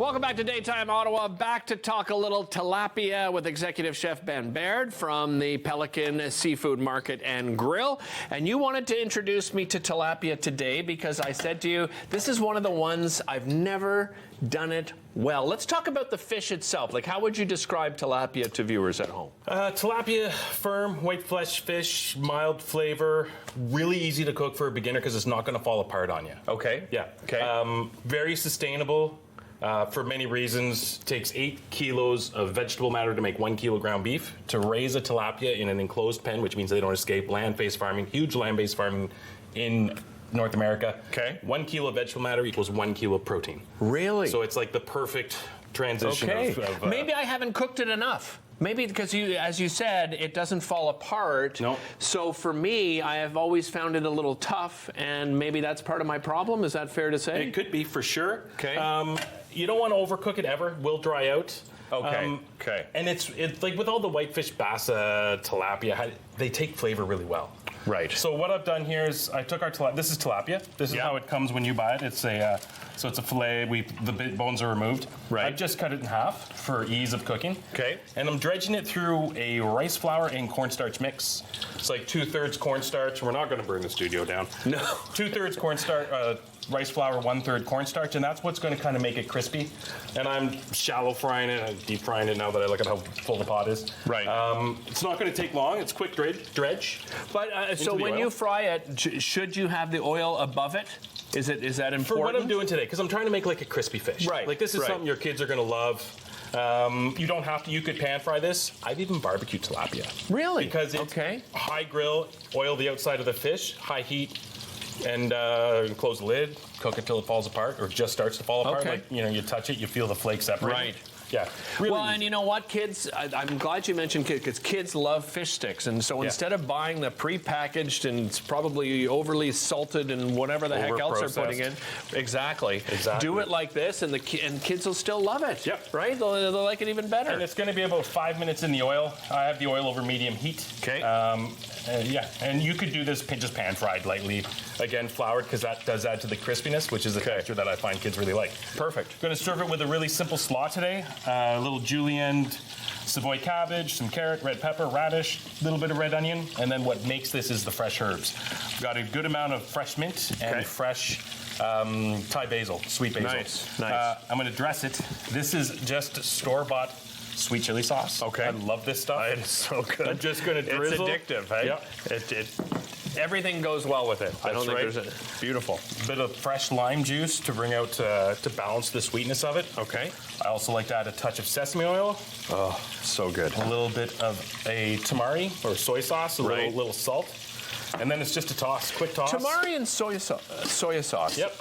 Welcome back to Daytime Ottawa. Back to talk a little tilapia with Executive Chef Ben Baird from the Pelican Seafood Market and Grill. And you wanted to introduce me to tilapia today because I said to you, this is one of the ones I've never done it well. Let's talk about the fish itself. Like, how would you describe tilapia to viewers at home? Tilapia, firm, white flesh fish, mild flavor, really easy to cook for a beginner because it's not going to fall apart on you. Okay. Yeah. Okay. Very sustainable. For many reasons, takes 8 kilos of vegetable matter to make 1 kilogram beef. To raise a tilapia in an enclosed pen, which means they don't escape, land-based farming, huge land-based farming in North America. Okay. 1 kilo of vegetable matter equals 1 kilo of protein. Really? So it's like the perfect transition of Maybe I haven't cooked it enough. Maybe because, as you said, it doesn't fall apart. No. So for me, I have always found it a little tough, and maybe that's part of my problem. Is that fair to say? It could be, for sure. Okay. You don't want to overcook it ever. Will dry out. Okay. Okay. And it's like with all the whitefish, bassa, tilapia, they take flavor really well. Right. So what I've done here is I took our tilapia. This is tilapia. This is how it comes when you buy it. It's a so it's a fillet. The bones are removed. Right. I've just cut it in half for ease of cooking. Okay. And I'm dredging it through a rice flour and cornstarch mix. It's like 2/3 cornstarch. We're not going to burn the studio down. No. 2/3 cornstarch. Rice flour, 1/3 cornstarch, and that's what's going to kind of make it crispy. And I'm shallow frying it, I'm deep frying it now that I look at how full the pot is. Right. It's not going to take long. It's quick dredge. But so when you fry it, should you have the oil above it? Is that important? For what I'm doing today, because I'm trying to make like a crispy fish. Right. Like this is something your kids are going to love. You don't have to. You could pan fry this. I've even barbecued tilapia. Really? Because it's high grill, oil the outside of the fish, high heat. And close the lid, cook it till it falls apart, or just starts to fall apart. Okay. Like, you touch it, you feel the flakes separate. Right. Yeah. Really well, easy. and you know what, kids? I'm glad you mentioned kids, because kids love fish sticks. And so instead of buying the pre-packaged and it's probably overly salted and whatever the heck else they're putting in, exactly. Do it like this, and kids will still love it. Yep. Right? They'll like it even better. And it's going to be about 5 minutes in the oil. I have the oil over medium heat. Okay. And you could do this just pan fried lightly. Again, floured, because that does add to the crispiness, which is a texture that I find kids really like. Perfect. Going to serve it with a really simple slaw today. A little julienne Savoy cabbage, some carrot, red pepper, radish, a little bit of red onion, and then what makes this is the fresh herbs. We've got a good amount of fresh mint and fresh Thai basil, sweet basil. Nice, nice. I'm going to dress it. This is just store-bought sweet chili sauce. Okay. I love this stuff. It's so good. I'm just going to drizzle. It's addictive, hey? Yep. Everything goes well with it. I don't think right. there's a beautiful. Bit of fresh lime juice to bring out to balance the sweetness of it. Okay. I also like to add a touch of sesame oil. Oh, so good. A little bit of a tamari or soy sauce, a little salt. And then it's just a toss, quick toss. Tamari and soy sauce. Yep.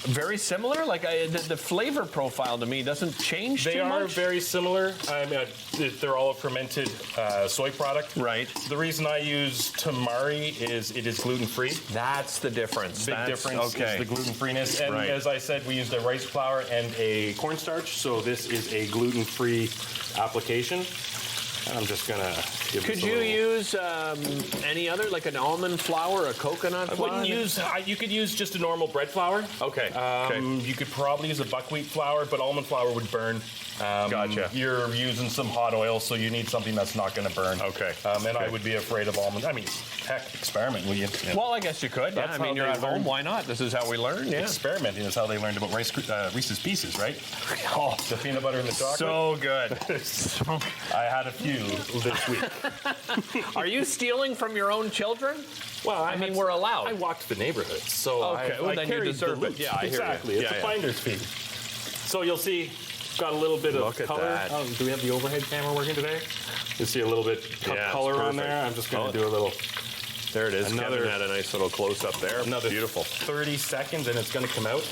Very similar. Like the flavor profile to me doesn't change too much. They are very similar. I mean, they're all a fermented soy product. Right. The reason I use tamari is it is gluten-free. That's the difference. Big difference is the gluten-freeness. And as I said, we used a rice flour and a cornstarch, so this is a gluten-free application. I'm just gonna give Could you use any other, like an almond flour, a coconut flour? I wouldn't use, you could use just a normal bread flour. Okay. You could probably use a buckwheat flour, but almond flour would burn. Gotcha. You're using some hot oil, so you need something that's not gonna burn. Okay. And I would be afraid of almond. I mean, heck, experiment, will you? Well, I guess you could. Yeah. I mean, you're at home, why not? This is how we learn. Yeah. Experimenting is how they learned about Reese's Pieces, right? Oh, the peanut butter and the chocolate. So good. I had a few this week. Are you stealing from your own children? Well, I mean, we're allowed. I walked the neighborhood, so then you carried deserve the it. Yeah, I hear exactly. you. It's a finder's fee. So you'll see, got a little bit of color. Do we have the overhead camera working today? You see a little bit of color on there. I'm just going to do a little. There it is. Kevin had a nice little close up there. Another beautiful. 30 seconds, and it's going to come out.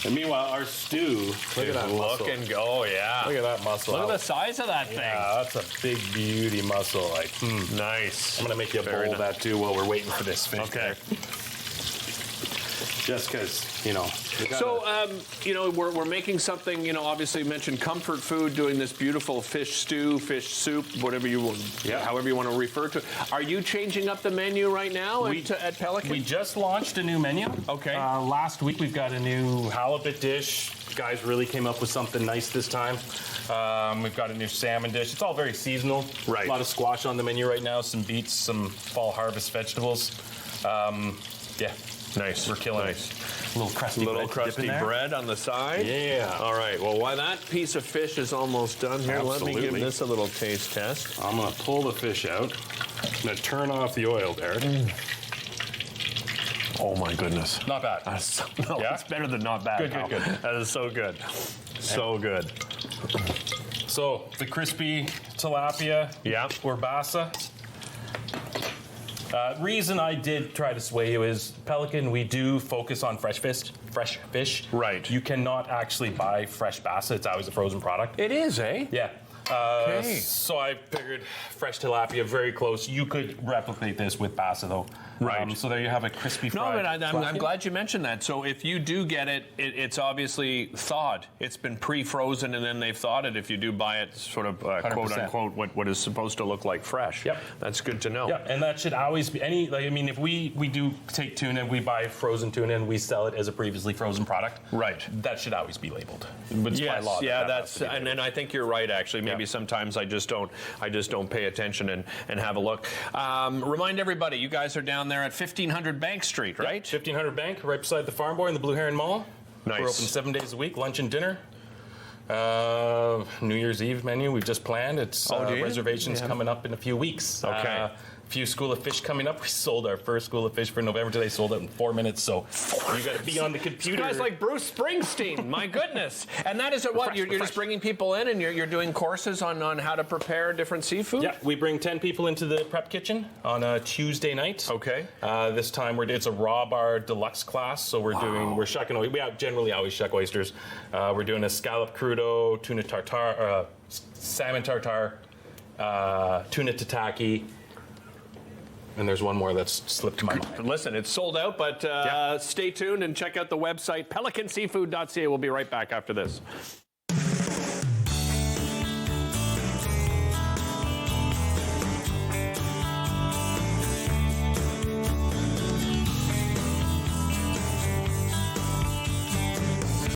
And meanwhile, our stew, look at that muscle. Look and go, yeah. Look at that muscle. Look at the size of that thing. Yeah, that's a big beauty muscle. Like, nice. I'm gonna make you a bowl of that too while we're waiting for this fish. Okay. just because, you know. So, you know, we're making something, you know, obviously you mentioned comfort food, doing this beautiful fish stew, fish soup, whatever you want, however you want to refer to it. Are you changing up the menu right now at Pelican? We just launched a new menu. Okay. Last week we've got a new halibut dish. Guys really came up with something nice this time. We've got a new salmon dish. It's all very seasonal. Right. A lot of squash on the menu right now, some beets, some fall harvest vegetables. Yeah. Nice. We're killing it. A little crusty bread on the side. Yeah. All right. Well, while that piece of fish is almost done here, let me give Absolutely. this a little taste test. I'm going to pull the fish out. I'm going to turn off the oil there. Oh my goodness. Not bad. No, Yeah? it's better than not bad. Good. That is so good. So good. So, the crispy tilapia. Yeah. Or bassa. Reason I did try to sway you is Pelican, we do focus on fresh fish. Right. You cannot actually buy fresh bassa. It's always a frozen product. It is, eh? Yeah. Okay. So I figured fresh tilapia, very close. You could replicate this with bassa, though. Right. So there you have a crispy No, fried but I'm glad you mentioned that. So if you do get it, it's obviously thawed. It's been pre-frozen and then they've thawed it. If you do buy it, sort of quote 100%. unquote, what is supposed to look like fresh. Yep. That's good to know. Yeah, and that should always be if we do take tuna, we buy frozen tuna and we sell it as a previously frozen product. Right. That should always be labeled. But it's by Yes, law yeah, that has to be labeled. and I think you're right. Actually, maybe sometimes I just don't pay attention and have a look. Remind everybody, you guys are down there at 1500 Bank Street, right? 1500 Bank, right beside the Farm Boy in the Blue Heron Mall. Nice. We're open 7 days a week, lunch and dinner. New Year's Eve menu we've just planned. It's reservations coming up in a few weeks. Okay. Few School of Fish coming up. We sold our first School of Fish for November today. Sold out in 4 minutes. So you got to be on the computer. Guys like Bruce Springsteen, my goodness. And that is what you're just bringing people in and you're doing courses on how to prepare different seafood. Yeah, we bring 10 people into the prep kitchen on a Tuesday night. Okay. This time it's a raw bar deluxe class, so we're shucking. We generally always shuck oysters. We're doing a scallop crudo, tuna tartare, salmon tartare, tuna tataki. And there's one more that's slipped my mind. Listen, it's sold out, but stay tuned and check out the website, pelicanseafood.ca. We'll be right back after this.